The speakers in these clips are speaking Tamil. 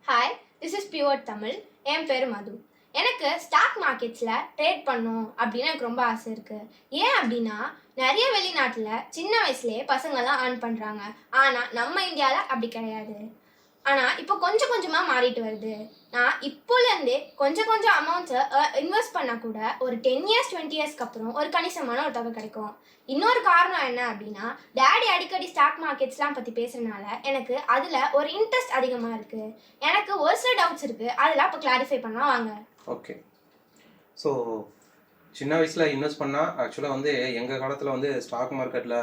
Hi, this is pure Tamil. என் பேர் மது. எனக்கு ஸ்டாக் மார்க்கெட்ஸில் ட்ரேட் பண்ணும் அப்படின்னு எனக்கு ரொம்ப ஆசை இருக்குது. ஏன் அப்படின்னா நிறைய வெளிநாட்டில் சின்ன வயசுலேயே பசங்கள்லாம் ஏர்ன் பண்ணுறாங்க. ஆனால் நம்ம இந்தியாவில் அப்படி கிடையாது. ஆனால் இப்போ கொஞ்சம் கொஞ்சமாக மாறிட்டு வருது. நான் இப்போலேருந்தே கொஞ்சம் கொஞ்சம் அமௌண்ட்ஸை இன்வெஸ்ட் பண்ணால் கூட ஒரு 10 இயர்ஸ் 20 இயர்ஸ்க்கு அப்புறம் ஒரு கணிசமான ஒரு தொகை கிடைக்கும். இன்னொரு காரணம் என்ன அப்படின்னா, டேடி அடிக்கடி ஸ்டாக் மார்க்கெட்ஸ்லாம் பற்றி பேசுகிறதுனால எனக்கு அதில் ஒரு இன்ட்ரெஸ்ட் அதிகமாக இருக்குது. எனக்கு ஒரு சில டவுட்ஸ் இருக்குது, அதெல்லாம் இப்போ கிளாரிஃபை பண்ணலாம் வாங்க. ஓகே. ஸோ சின்ன வயசில் இன்வெஸ்ட் பண்ணால் ஆக்சுவலாக வந்து எங்கள் காலத்தில் வந்து ஸ்டாக் மார்க்கெட்டில்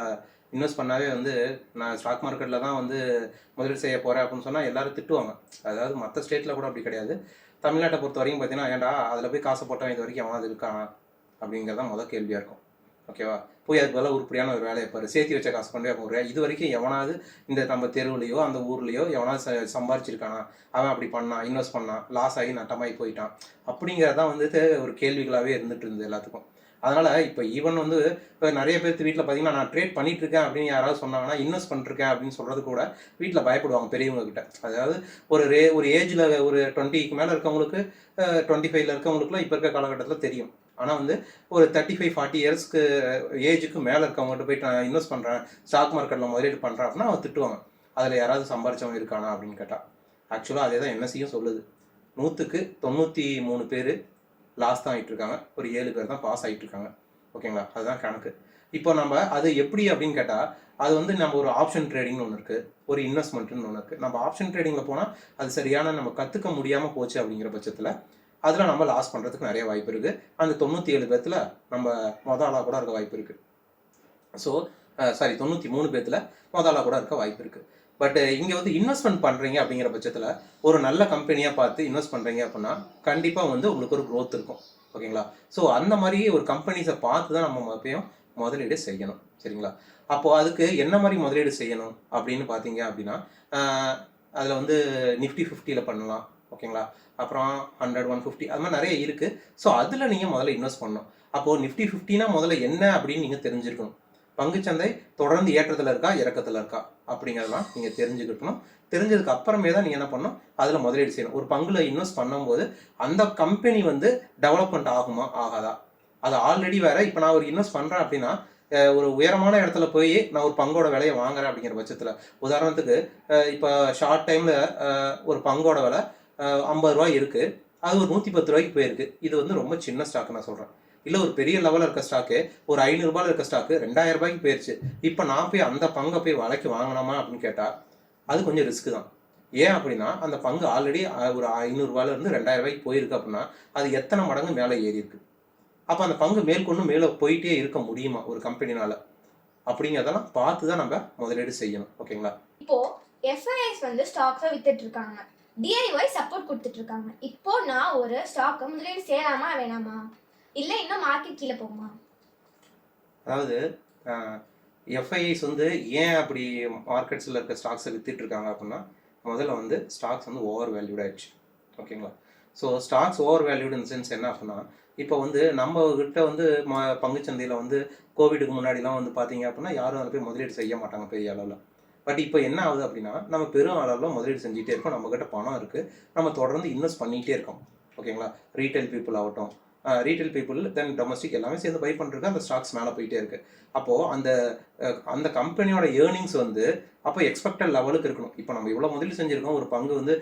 இன்வெஸ்ட் பண்ணாவே வந்து நான் ஸ்டாக் மார்க்கெட்டில் தான் வந்து முதலீடு செய்ய போகிறேன் அப்படின்னு சொன்னால் எல்லோரும் திட்டுவாங்க. அதாவது மற்ற ஸ்டேட்டில் கூட அப்படி கிடையாது. தமிழ்நாட்டை பொறுத்த வரைக்கும் பார்த்தீங்கன்னா, ஏன்டா அதில் போய் காசை போட்டவன் இது வரைக்கும் அவனாவது இருக்கானா அப்படிங்கிறதான் முதல் கேள்வியாக இருக்கும். ஓகேவா? போய் அதுக்கு பதிலாக உருப்படியான ஒரு வேலையை பாரு, சேர்த்து வச்ச காசு கொண்டு போய் போடுறேன். இது வரைக்கும் எவனாவது இந்த நம்ம தெருவுலையோ அந்த ஊர்லேயோ எவனாவது சம்பாரிச்சிருக்கானா, அவன் அப்படி பண்ணான், இன்வெஸ்ட் பண்ணான், லாஸ் ஆகி நட்டமாகி போயிட்டான் அப்படிங்கிறதான் வந்து ஒரு கேள்விகளாகவே இருந்துட்டு இருந்தது எல்லாத்துக்கும். அதனால் இப்போ ஈவன் வந்து இப்போ நிறைய பேர் வீட்டில் பார்த்தீங்கன்னா, நான் ட்ரேட் பண்ணிட்டு இருக்கேன் அப்படின்னு யாராவது சொன்னாங்கன்னா, இன்வெஸ்ட் பண்ணிருக்கேன் அப்படின்னு சொல்கிறது கூட வீட்டில் பயப்படுவாங்க பெரியவங்க கிட்ட. அதாவது ஒரு ஏஜில் ஒரு 20க்கு மேலே இருக்கவங்களுக்கு, 25ல் இருக்கவங்களுக்குலாம் இப்போ இருக்க காலகட்டத்தில் தெரியும். ஆனால் வந்து ஒரு 35-40 இயர்ஸ்க்கு ஏஜுக்கு மேலே இருக்கவங்ககிட்ட போயிட்டு நான் இன்வெஸ்ட் பண்ணுறேன், ஸ்டாக் மார்க்கெட்டில் முதலீடு பண்ணுறேன் அப்படின்னா அவன் திட்டுவாங்க. அதில் யாராவது சம்பாரிச்சவன் இருக்கானா அப்படின்னு கேட்டால். ஆக்சுவலாக அதே தான் என்எஸ்சியும் சொல்லுது. 100க்கு 93 பேர் லாஸ் தான் ஆகிட்டு இருக்காங்க, ஒரு 7 பேர் தான் பாஸ் ஆகிட்டு இருக்காங்க. ஓகேங்களா? அதுதான் கணக்கு. இப்போ நம்ம அது எப்படி அப்படின்னு கேட்டால், அது வந்து நம்ம ஒரு ஆப்ஷன் ட்ரேடிங்னு ஒன்று இருக்குது, ஒரு இன்வெஸ்ட்மெண்ட்னு ஒன்று இருக்குது. நம்ம ஆப்ஷன் ட்ரேடிங்கில் போனால் அது சரியான நம்ம கற்றுக்க முடியாமல் போச்சு அப்படிங்கிற பட்சத்தில் அதில் நம்ம லாஸ் பண்ணுறதுக்கு நிறைய வாய்ப்பு இருக்குது. அந்த 97 பேர்த்தில் நம்ம ஆளாக கூட இருக்க வாய்ப்பு இருக்குது. ஸோ 93 பேர்த்தில் ஆளாக கூட இருக்க வாய்ப்பு இருக்குது. பட் இங்கே வந்து இன்வெஸ்ட்மெண்ட் பண்ணுறீங்க அப்படிங்கிற பட்சத்தில் ஒரு நல்ல கம்பெனியாக பார்த்து இன்வெஸ்ட் பண்ணுறீங்க அப்படின்னா கண்டிப்பாக வந்து உங்களுக்கு ஒரு க்ரோத் இருக்கும். ஓகேங்களா? ஸோ அந்த மாதிரி ஒரு கம்பெனிஸை பார்த்து தான் நம்ம எப்பயும் முதலீடு செய்யணும். சரிங்களா? அப்போது அதுக்கு என்ன மாதிரி முதலீடு செய்யணும் அப்படின்னு பார்த்தீங்க அப்படின்னா, அதில் வந்து நிஃப்டி 50ல் பண்ணலாம். ஓகேங்களா? அப்புறம் 100, 150 அது மாதிரி நிறைய இருக்குது. ஸோ அதில் நீங்கள் முதல்ல இன்வெஸ்ட் பண்ணணும். அப்போது நிஃப்டி 50னா முதல்ல என்ன அப்படின்னு நீங்கள் தெரிஞ்சுருக்கணும். பங்குச்சந்தை தொடர்ந்து ஏற்றத்தில் இருக்கா, இறக்கத்தில் இருக்கா அப்படிங்கிறதெல்லாம் நீங்கள் தெரிஞ்சுக்கிட்டணும். தெரிஞ்சதுக்கு அப்புறமே தான் நீங்கள் என்ன பண்ணணும், அதில் முதலீடு செய்யணும். ஒரு பங்குல இன்வெஸ்ட் பண்ணும்போது அந்த கம்பெனி வந்து டெவலப்மெண்ட் ஆகுமா ஆகாதா, அது ஆல்ரெடி வேற. இப்போ நான் ஒரு இன்வெஸ்ட் பண்ணுறேன் அப்படின்னா, ஒரு உயரமான இடத்துல போய் நான் ஒரு பங்கோட விலையை வாங்குறேன் அப்படிங்கிற பட்சத்தில், உதாரணத்துக்கு இப்போ ஷார்ட் டைமில் ஒரு பங்கோட விலை 50 ரூபாய் இருக்குது, அது ஒரு 110 ரூபாய்க்கு போயிருக்கு. இது வந்து ரொம்ப சின்ன ஸ்டாக்கு நான் சொல்கிறேன். இல்லை ஒரு பெரிய லெவலில் இருக்க ஸ்டாக்கு ஒரு 500 ரூபாயில் இருக்க ஸ்டாக்கு 2000 ரூபாய்க்கு போயிடுச்சு. இப்போ நான் போய் அந்த பங்கை போய் விலைக்கு வாங்கினோமா அப்படின்னு கேட்டால் அது கொஞ்சம் ரிஸ்க்கு தான். ஏன் அப்படின்னா, அந்த பங்கு ஆல்ரெடி ஒரு 500 ரூபாயிலிருந்து 2000 ரூபாய்க்கு போயிருக்கு அப்படின்னா அது எத்தனை மடங்கு மேலே ஏறி இருக்கு. அப்போ அந்த பங்கு மேற்கொண்டு மேலே போயிட்டே இருக்க முடியுமா ஒரு கம்பெனினால அப்படிங்கிறதெல்லாம் பார்த்து தான் நம்ம முதலீடு செய்யணும். ஓகேங்களா? இப்போ எஃப்ஐஎஸ் வந்து ஸ்டாக்ஸை வித்துட்டு இருக்காங்க, டிஐஒய் சப்போர்ட் கொடுத்துட்டு இருக்காங்க. இப்போ நான் ஒரு ஸ்டாக்கை முதலீடு செய்யலாமா வேணாமா, இல்லை இன்னும் மார்க்கெட் கீழே போகுமா? அதாவது எஃப்ஐஐஸ் வந்து ஏன் அப்படி மார்க்கெட்ஸில் இருக்க ஸ்டாக்ஸை வித்துட்டு இருக்காங்க அப்படின்னா, முதல்ல வந்து ஸ்டாக்ஸ் வந்து ஓவர் வேல்யூட் ஆயிடுச்சு. ஓகேங்களா? So stocks over valued in sense என்ன அப்படின்னா, இப்போ வந்து நம்ம கிட்ட வந்து பங்குச்சந்தையில் வந்து கோவிடுக்கு முன்னாடிலாம் வந்து பார்த்தீங்க அப்படின்னா யாரும் அதில் போய் முதலீடு செய்ய மாட்டாங்க பெரிய அளவில். பட் இப்போ என்ன ஆகுது அப்படின்னா, நம்ம பெரும் அளவில் முதலீடு செஞ்சுட்டே இருக்கோம், நம்மக்கிட்ட பணம் இருக்குது, நம்ம தொடர்ந்து இன்வெஸ்ட் பண்ணிகிட்டே இருக்கோம். ஓகேங்களா? ரீட்டைல் பீப்புள் ஆகட்டும், ரீட்டைல் பீப்புள் தென் டொமஸ்டிக் எல்லாமே சேர்ந்து பை பண்ணுறது அந்த ஸ்டாக்ஸ் மேலே போயிட்டே இருக்குது. அப்போது அந்த கம்பெனியோட ஏர்னிங்ஸ் வந்து அப்போ எக்ஸ்பெக்டட் லெவலுக்கு இருக்கணும். இப்போ நம்ம இவ்வளோ முதலீடு செஞ்சுருக்கோம், ஒரு பங்கு வந்து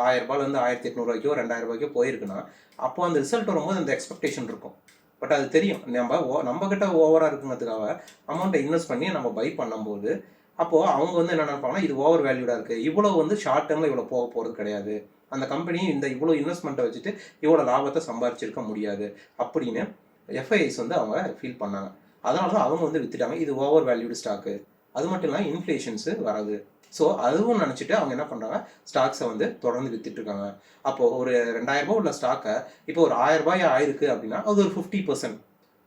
1000 ரூபாயிலேருந்து 1800 ரூபாய்க்கோ 2000 ரூபாய்க்கோ போயிருக்குன்னா அப்போ அந்த ரிசல்ட் வரும்போது அந்த எக்ஸ்பெக்டேஷன் இருக்கும். பட் அது தெரியும் நம்ம கிட்ட ஓவராக இருக்குங்கிறதுக்காக அமௌண்ட்டை இன்வெஸ்ட் பண்ணி நம்ம பை பண்ணும்போது அப்போது அவங்க வந்து என்ன நினைப்பாங்கன்னா, இது ஓவர் வேல்யூடாக இருக்குது, இவ்வளோ வந்து ஷார்ட் டேர்மில் இவ்வளோ போக போகிறது கிடையாது, அந்த கம்பெனி இந்த இவ்வளோ இன்வெஸ்ட்மெண்ட்டை வச்சுட்டு இவ்வளோ லாபத்தை சம்பாரிச்சிருக்க முடியாது அப்படின்னு எஃப்ஐஐஸ் வந்து அவங்க ஃபீல் பண்ணாங்க. அதனால தான் அவங்க வந்து வித்துட்டாங்க, இது ஓவர் வேல்யூடு ஸ்டாக்கு. அது மட்டும் இல்லாமல் இன்ஃப்ளேஷன்ஸு வராது. ஸோ அதுவும் நினச்சிட்டு அவங்க என்ன பண்ணுறாங்க, ஸ்டாக்ஸை வந்து தொடர்ந்து வித்துட்ருக்காங்க. அப்போது ஒரு 2000 ரூபாய் உள்ள ஸ்டாக்கை இப்போ ஒரு 1000 ரூபாய் ஆயிருக்கு அப்படின்னா அது ஒரு 50%.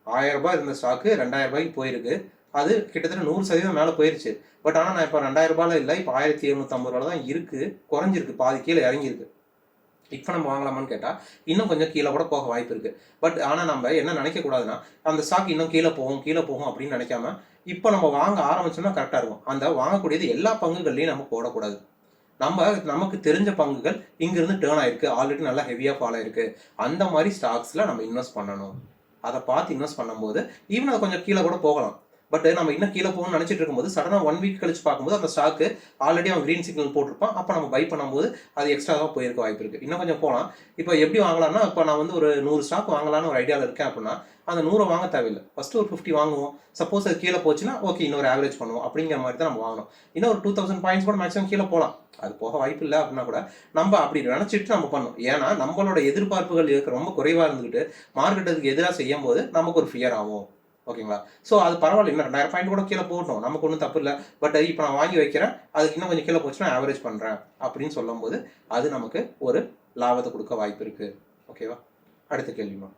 1000 ரூபாய் இருந்த ஸ்டாக்கு 2000 ரூபாய்க்கு போயிருக்கு, அது கிட்டத்தட்ட 100% மேலே போயிருச்சு. பட் ஆனால் நான் இப்போ 2000 ரூபாயில் இல்லை, இப்போ 1750 ரூபாயில் தான் இருக்குது, குறைஞ்சிருக்கு, பாதி கீழே இறங்கியிருக்கு. இப்போ நம்ம வாங்கலாமான்னு கேட்டால் இன்னும் கொஞ்சம் கீழே கூட போக வாய்ப்பு இருக்குது. பட் ஆனால் நம்ம என்ன நினைக்கக்கூடாதுன்னா, அந்த ஸ்டாக் இன்னும் கீழே போகும் அப்படின்னு நினைக்காம இப்போ நம்ம வாங்க ஆரம்பிச்சோம்னா கரெக்டாக இருக்கும். அந்த வாங்கக்கூடியது எல்லா பங்குகள்லையும் நம்ம போடக்கூடாது. நமக்கு தெரிஞ்ச பங்குகள் இங்கிருந்து டேர்ன் ஆயிருக்கு, ஆல்ரெடி நல்லா ஹெவியாக ஃபால் ஆயிருக்கு, அந்த மாதிரி ஸ்டாக்ஸில் நம்ம இன்வெஸ்ட் பண்ணணும். அதை பார்த்து இன்வெஸ்ட் பண்ணும்போது ஈவன் அது கொஞ்சம் கீழே கூட போகலாம். பட் நம்ம இன்னும் கீழே போகணும்னு நினச்சிட்டு இருக்கும்போது சடனாக 1 வீக் கழிச்சு பார்க்கும்போது அந்த ஸ்டாக்கு ஆல்ரெடி அவன் க்ரீன் சிக்னல் போட்டிருப்பான். அப்போ நம்ம பை பண்ணும்போது அது எக்ஸ்ட்ரா தான் போயிருக்க வாய்ப்பு இருக்குது. இன்னும் கொஞ்சம் போகலாம். இப்போ எப்படி வாங்கலாம்னா, இப்போ நான் வந்து ஒரு 100 ஸ்டாக் வாங்கலான்னு ஒரு ஐடியாவில் இருக்கேன் அப்படின்னா அந்த 100 வாங்க தேவையில்லை. ஃபஸ்ட்டு ஒரு 50 வாங்குவோம். சப்போஸ் அது கீழே போச்சுன்னா ஓகே, இன்னொரு ஆவரேஜ் பண்ணுவோம். அப்படிங்கிற மாதிரி தான் நம்ம வாங்கணும். இன்னும் ஒரு 2000 பாயிண்ட்ஸ் கூட மேக்ஸிமம் கீழே போகலாம். அது போக வாய்ப்பு இல்லை அப்படின்னா கூட நம்ம அப்படி நினச்சிட்டு நம்ம பண்ணணும். ஏன்னா நம்மளோட எதிர்பார்ப்புகள் ரொம்ப குறைவாக இருந்துக்கிட்டு மார்க்கெட்டுக்கு எதிராக செய்யும் போது நமக்கு ஒரு ஃபியர் ஆகும். ஓகேங்களா? ஸோ அது பரவாயில்ல, இன்னும் 2000 பாயிண்ட் கூட கீழே போகட்டும், நமக்கு ஒன்றும் தப்பு இல்லை. பட் இப்போ நான் வாங்கி வைக்கிறேன், அதுக்கு இன்னும் கொஞ்சம் கீழே போச்சுன்னா ஆவரேஜ் பண்ணுறேன் அப்படின்னு சொல்லும்போது அது நமக்கு ஒரு லாபத்தை கொடுக்க வாய்ப்பு இருக்கு. ஓகேவா? அடுத்த கேள்விமா.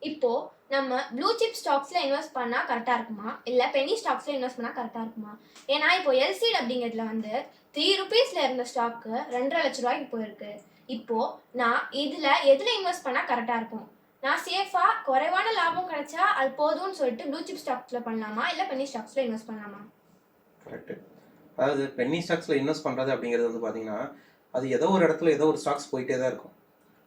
இப்போ நம்ம ப்ளூ சிப் ஸ்டாக்ஸ்ல இன்வெஸ்ட் பண்ணா கரெக்டா இருக்குமா, இல்ல பெனி ஸ்டாக்ஸ்ல இன்வெஸ்ட் பண்ணா கரெக்டா இருக்குமா? ஏன்னா இப்போ எல்சிட் அப்படிங்கிறதுல வந்து 3 rupeesல இருந்த ஸ்டாக்கு 2.5 லட்ச ரூபாய்க்கு போயிருக்கு. இப்போ நான் எதுல இன்வெஸ்ட் பண்ணா கரெக்டா இருக்கும்? நான் சேஃபா குறைவான லாபம் கிடைச்சா அது போதும்னு சொல்லிட்டு ப்ளூ சிப் ஸ்டாக்ஸ்ல பண்ணலாமா, இல்ல பெனி ஸ்டாக்ஸ்ல இன்வெஸ்ட் பண்ணலாமா? கரெக்ட். அதாவது பென்னி ஸ்டாக்ஸில் இன்வெஸ்ட் பண்ணுறது அப்படிங்கிறது வந்து பார்த்தீங்கன்னா அது ஏதோ ஒரு இடத்துல ஏதோ ஒரு ஸ்டாக்ஸ் போயிட்டே தான் இருக்கும்.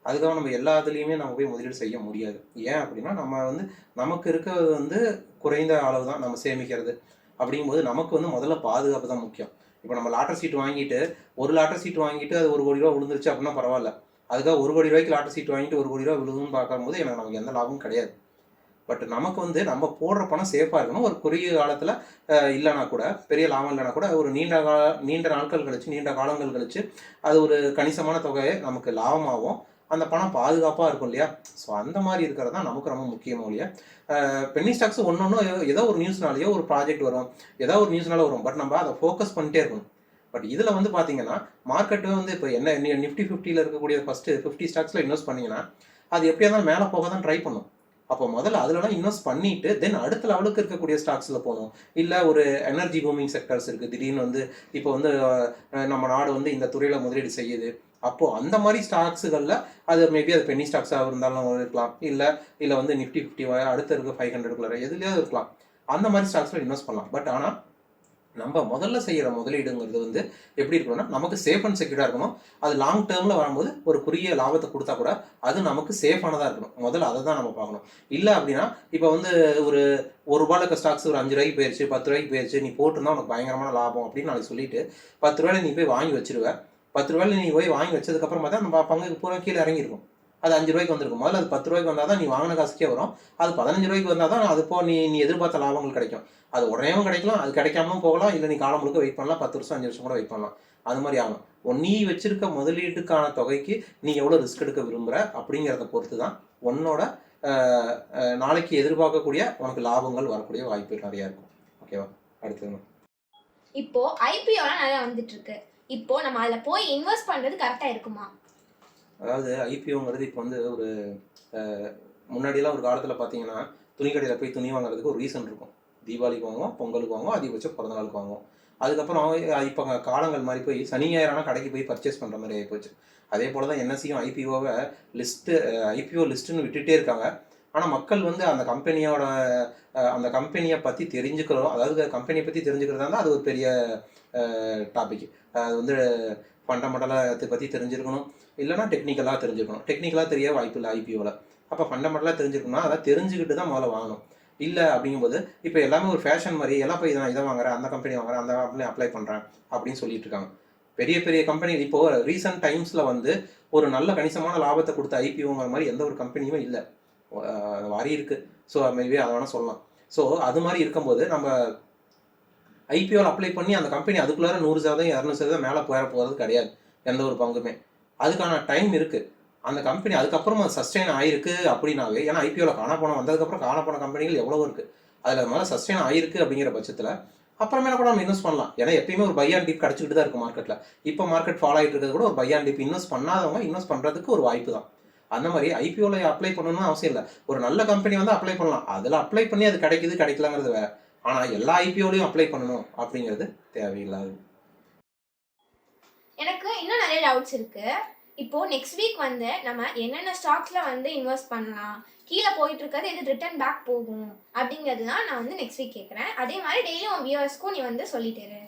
அதுக்காக நம்ம எல்லா இதுலேயுமே நம்ம போய் முதலீடு செய்ய முடியாது. ஏன் அப்படின்னா நம்ம வந்து நமக்கு இருக்கிறது வந்து குறைந்த அளவு தான் நம்ம சேமிக்கிறது. அப்படிங்கும்போது நமக்கு வந்து முதல்ல பாதுகாப்பு தான் முக்கியம். இப்போ நம்ம லாட்டரி சீட் வாங்கிட்டு ஒரு லாட்டரி சீட் வாங்கிட்டு அது 1 கோடி ரூபா விழுந்துருச்சு அப்படின்னா பரவாயில்ல. அதுக்காக 1 கோடி ரூபாய்க்கு லாட்டரி சீட் வாங்கிட்டு 1 கோடி ரூபா விழுதுன்னு பார்க்கும்போது நமக்கு எந்த லாபமும் கிடையாது. பட் நமக்கு வந்து நம்ம போடுற பணம் சேஃபாக இருக்கணும். ஒரு குறுகிய காலத்தில் இல்லைனா கூட, பெரிய லாபம் இல்லைனா கூட, ஒரு நீண்ட நாட்கள் கழிச்சு, நீண்ட காலங்கள் கழிச்சு அது ஒரு கணிசமான தொகையை நமக்கு லாபமாகவும் அந்த பணம் பாதுகாப்பாக இருக்கும் இல்லையா? ஸோ அந்த மாதிரி இருக்கிறது தான் நமக்கு ரொம்ப முக்கியமோ இல்லையா? பென்னி ஸ்டாக்ஸ் ஒன்று ஏதோ ஒரு நியூஸ்னாலேயோ ஒரு ப்ராஜெக்ட் வரும், ஏதோ ஒரு நியூஸ்னால வரும். பட் நம்ம அதை ஃபோக்கஸ் பண்ணிட்டே இருக்கணும். பட் இதில் வந்து பார்த்தீங்கன்னா மார்க்கெட்டு வந்து இப்போ என்ன நிஃப்டி 50ல் இருக்கக்கூடிய ஃபஸ்ட்டு 50 ஸ்டாக்ஸில் இன்வெஸ்ட் பண்ணிங்கன்னா அது எப்படியா இருந்தாலும் மேலே போக தான் ட்ரை பண்ணும். அப்போ முதல்ல அதுலலாம் இன்வெஸ்ட் பண்ணிட்டு தென் அடுத்த லெவலுக்கு இருக்கக்கூடிய ஸ்டாக்ஸில் போகணும். இல்லை ஒரு எனர்ஜி பூமிங் செக்டர்ஸ் இருக்குது, திடீர்னு வந்து இப்போ வந்து நம்ம நாடு வந்து இந்த துறையில் முதலீடு செய்யுது. அப்போது அந்த மாதிரி ஸ்டாக்ஸுகளில் அது மேபி அது பென்னி ஸ்டாக்ஸாக இருந்தாலும் இருக்கலாம், இல்லை வந்து நிஃப்டி 50 அடுத்த இருக்க 500 எதுலேயாவது இருக்கலாம். அந்த மாதிரி ஸ்டாக்ஸில் இன்வெஸ்ட் பண்ணலாம். பட் ஆனால் நம்ம முதல்ல செய்கிற முதலீடுங்கிறது வந்து எப்படி இருக்கணும்னா நமக்கு சேஃப் அண்ட் செக்யூர்டாக இருக்கணும். அது லாங் டேர்மில் வரும்போது ஒரு குறுகிய லாபத்தை கொடுத்தா கூட அது நமக்கு சேஃபானதாக இருக்கணும். முதல்ல அதை தான் நம்ம பார்க்கணும். இல்லை அப்படின்னா இப்போ வந்து ஒரு ரூபாயில் இருக்க ஸ்டாக்ஸ் ஒரு 5 ரூபாய்க்கு போயிடுச்சு, 10 ரூபாய்க்கு போயிடுச்சு, நீ போட்டுருந்தா உனக்கு பயங்கரமான லாபம் அப்படின்னு நாளைக்கு சொல்லிட்டு 10 ரூபாயில் நீ போய் வாங்கி வச்சிருவேன். 10 ரூபாயில் நீ போய் வாங்கி வச்சதுக்கப்புறம் பார்த்தா நம்ம பங்குக்கு பூரா கீழே இறங்கியிருக்கும். அது 5 ரூபாய்க்கு வந்திருக்கும். முதல்ல அது 10 ரூபாய்க்கு வந்தால் தான் நீ வாங்கின காசுக்கே வரும். அது 15 ரூபாய்க்கு வந்தால் தான் அது போ நீ எதிர்பார்த்த லாபங்கள் கிடைக்கும். அது உடனேவும் கிடைக்கலாம், அது கிடைக்காமலும் போகலாம். இல்லை நீ காலம் முழுக்க வெயிட் பண்ணலாம், 10 வருஷம் 5 வருஷம் கூட வெயிட் பண்ணலாம். அது மாதிரி ஆகும். நீ வச்சிருக்க முதலீட்டுக்கான தொகைக்கு நீ எவ்வளோ ரிஸ்க் எடுக்க விரும்புகிற அப்படிங்கிறத பொறுத்து தான் உன்னோட நாளைக்கு எதிர்பார்க்கக்கூடிய உனக்கு லாபங்கள் வரக்கூடிய வாய்ப்பு நிறையா இருக்கும். ஓகேவா? அடுத்தது இப்போ ஐபிஓலாம் நிறையா வந்துட்டு இருக்கு. இப்போ நம்ம அதில் போய் இன்வெஸ்ட் பண்ணுறது கரெக்டாக இருக்குமா? அதாவது ஐபிஓங்கிறது இப்போ வந்து ஒரு முன்னாடியெல்லாம் ஒரு காலத்தில் பார்த்தீங்கன்னா துணி கடையில் போய் துணி வாங்குறதுக்கு ஒரு ரீசன் இருக்கும். தீபாவளிக்கு வாங்குவோம், பொங்கலுக்கு வாங்குவோம், அதிகபட்சம் பிறந்த நாளுக்கு வாங்குவோம். அதுக்கப்புறம் இப்போ காலங்கள் மாதிரி போய் சனி ஞாயிறான கடைக்கு போய் பர்ச்சேஸ் பண்ணுற மாதிரி ஆகிப்போச்சு. அதே போல் தான் என்எஸ்சியும் ஐபிஓவை ஐபிஓ லிஸ்ட்டுன்னு விட்டுட்டே இருக்காங்க. ஆனால் மக்கள் வந்து அந்த கம்பெனியை பற்றி தெரிஞ்சுக்கிறோம். அதாவது கம்பெனியை பற்றி தெரிஞ்சுக்கிறதா இருந்தால் அது ஒரு பெரிய டாபிக். அது வந்து ஃபண்டமெண்டலாக பற்றி தெரிஞ்சிருக்கணும், இல்லைனா டெக்னிக்கலாக தெரிஞ்சுக்கணும். டெக்னிக்கலாக தெரிய வாய்ப்பு இல்லை ஐபிஓவில். அப்போ ஃபண்டமெண்டலாக தெரிஞ்சுக்கணும்னா அதை தெரிஞ்சுக்கிட்டு தான் முதல்ல வாங்கணும். இல்லை அப்படிங்கும்போது இப்போ எல்லாமே ஒரு ஃபேஷன் மாதிரி எல்லாம் போய் இதை வாங்குறேன், அந்த கம்பெனி வாங்குறேன், அந்த கம்பெனி அப்ளை பண்ணுறேன் அப்படின்னு சொல்லிட்டு இருக்காங்க. பெரிய பெரிய கம்பெனி இப்போது ரீசன்ட் டைம்ஸில் வந்து ஒரு நல்ல கணிசமான லாபத்தை கொடுத்த ஐபிஓங்கிற மாதிரி எந்த ஒரு கம்பெனியுமே இல்லை. வாரி இருக்குது. ஸோ மேபி அதை வேணால் சொல்லலாம். ஸோ அது மாதிரி இருக்கும்போது நம்ம ஐபிஓவில் அப்ளை பண்ணி அந்த கம்பெனி அதுக்குள்ளார 100% 200% மேலே போகிறது கிடையாது எந்த ஒரு பங்குமே. அதுக்கான டைம் இருக்குது. அந்த கம்பெனி அதுக்கப்புறம் சஸ்டெயின் ஆயிருக்கு அப்படின்னாவே, ஏன்னா ஐபிஓவில் காணப்போனம் வந்ததுக்கப்புறம் காணப்போன கம்பெனிகள் எவ்வளோ இருக்குது, அதில் மேலே சஸ்டெயின் ஆயிருக்கு அப்படிங்கிற பட்சத்தில் அப்புறமேல கூட நம்ம இன்வெஸ்ட் பண்ணலாம். ஏன்னா எப்பயுமே ஒரு பை அண்ட் டிப் கிடச்சிக்கிட்டு தான் இருக்கும் மார்க்கெட்டில். இப்போ மார்க்கெட் ஃபாலோ ஆகிட்டு இருக்கிறது கூட ஒரு பை அண்ட் டிப் இன்வெஸ்ட் பண்ணாதவங்க இன்வெஸ்ட் பண்ணுறதுக்கு ஒரு வாய்ப்பு தான். அந்த மாதிரி ஐபிஓவில் அப்ளை பண்ணணும்னு அவசியம் இல்லை. ஒரு நல்ல கம்பெனி வந்து அப்ளை பண்ணலாம். அதில் அப்ளை பண்ணி அது கிடைக்கலங்கிறது வேறு. ஆனால் எல்லா ஐபிஓலையும் அப்ளை பண்ணணும் அப்படிங்கிறது தேவையில்லாது. எனக்கு இன்னும் நிறைய டவுட்ஸ் இருக்கு. இப்போ நெக்ஸ்ட் வீக் வந்து நம்ம என்னென்ன ஸ்டாக்ஸ்ல வந்து இன்வெஸ்ட் பண்ணலாம், கீழே போயிட்டு இருக்கிறது எது ரிட்டர்ன் பேக் போகும் அப்படிங்கிறதுலாம் நான் வந்து நெக்ஸ்ட் வீக் கேட்குறேன். அதே மாதிரி டெய்லியும் உன் வியூவர்ஸ்க்கும் நீ வந்து சொல்லிட்டேரு.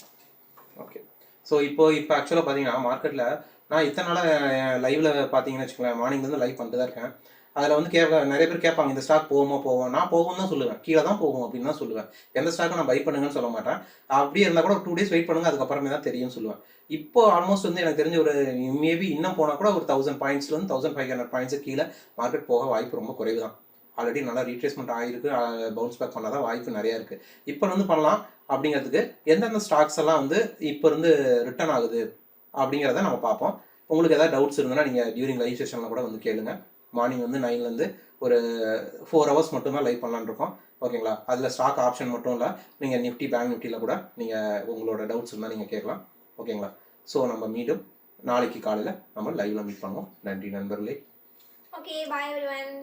ஓகே. ஸோ இப்போ ஆக்சுவலாக பார்த்தீங்கன்னா மார்க்கெட்டில் நான் இத்தனை நாளாக லைவ்ல பார்த்தீங்கன்னு வச்சுக்கோங்களேன், மார்னிங்லேருந்து லைவ் பண்ணிட்டு தான் இருக்கேன். அதில் வந்து நிறைய பேர் கேட்பாங்க, இந்த ஸ்டாக் போகும். நான் போகும் தான் சொல்லுவேன், கீழே தான் போகும் அப்படின்னு தான் சொல்லுவேன். எந்த ஸ்டாக்கும் நான் பை பண்ணுங்கன்னு சொல்ல மாட்டேன். அப்படியே இருந்தால் கூட ஒரு 2 days வெயிட் பண்ணுங்க, அதுக்கப்புறமே தான் தெரியும்னு சொல்லுவேன். இப்போ ஆல்மோஸ்ட் வந்து எனக்கு தெரிஞ்ச ஒரு மேபி இன்னும் போனால் கூட ஒரு 1000 பாயிண்ட்ஸ்லேருந்து 1500 பாயிண்ட்ஸு கீழே மார்க்கெட் போக வாய்ப்பு ரொம்ப குறைவு தான். ஆல்ரெடி நல்லா ரீட்ரேஸ்மெண்ட் ஆகிருக்கு, பவுன்ஸ் பேக் பண்ணாதான் வாய்ப்பு நிறையா இருக்குது. இப்போ வந்து பண்ணலாம் அப்படிங்கிறதுக்கு எந்தெந்த ஸ்டாக்ஸ் எல்லாம் வந்து இப்போ இருந்து ரிட்டர்ன் ஆகுது அப்படிங்கிறத நம்ம பார்ப்போம். உங்களுக்கு ஏதாவது டவுட்ஸ் இருந்ததுன்னா நீங்கள் டியூரிங் லைவ் செஷனில் கூட வந்து கேளுங்க. மார்னிங் வந்து 9லேருந்து ஒரு 4 hours மட்டும்தான் லைவ் பண்ணலான்னு இருக்கோம். ஓகேங்களா? அதில் ஸ்டாக் ஆப்ஷன் மட்டும் இல்லை, நீங்கள் நிஃப்டி பேங்க் நிஃப்டியில் கூட நீங்கள் உங்களோட டவுட்ஸ் இருந்தால் நீங்கள் கேட்கலாம். ஓகேங்களா? ஸோ நம்ம மீண்டும் நாளைக்கு காலையில் நம்ம லைவ்ல மீட் பண்ணுவோம். நன்றி நண்பர்களே. ஓகே, பாய் எவ்ரிவன்.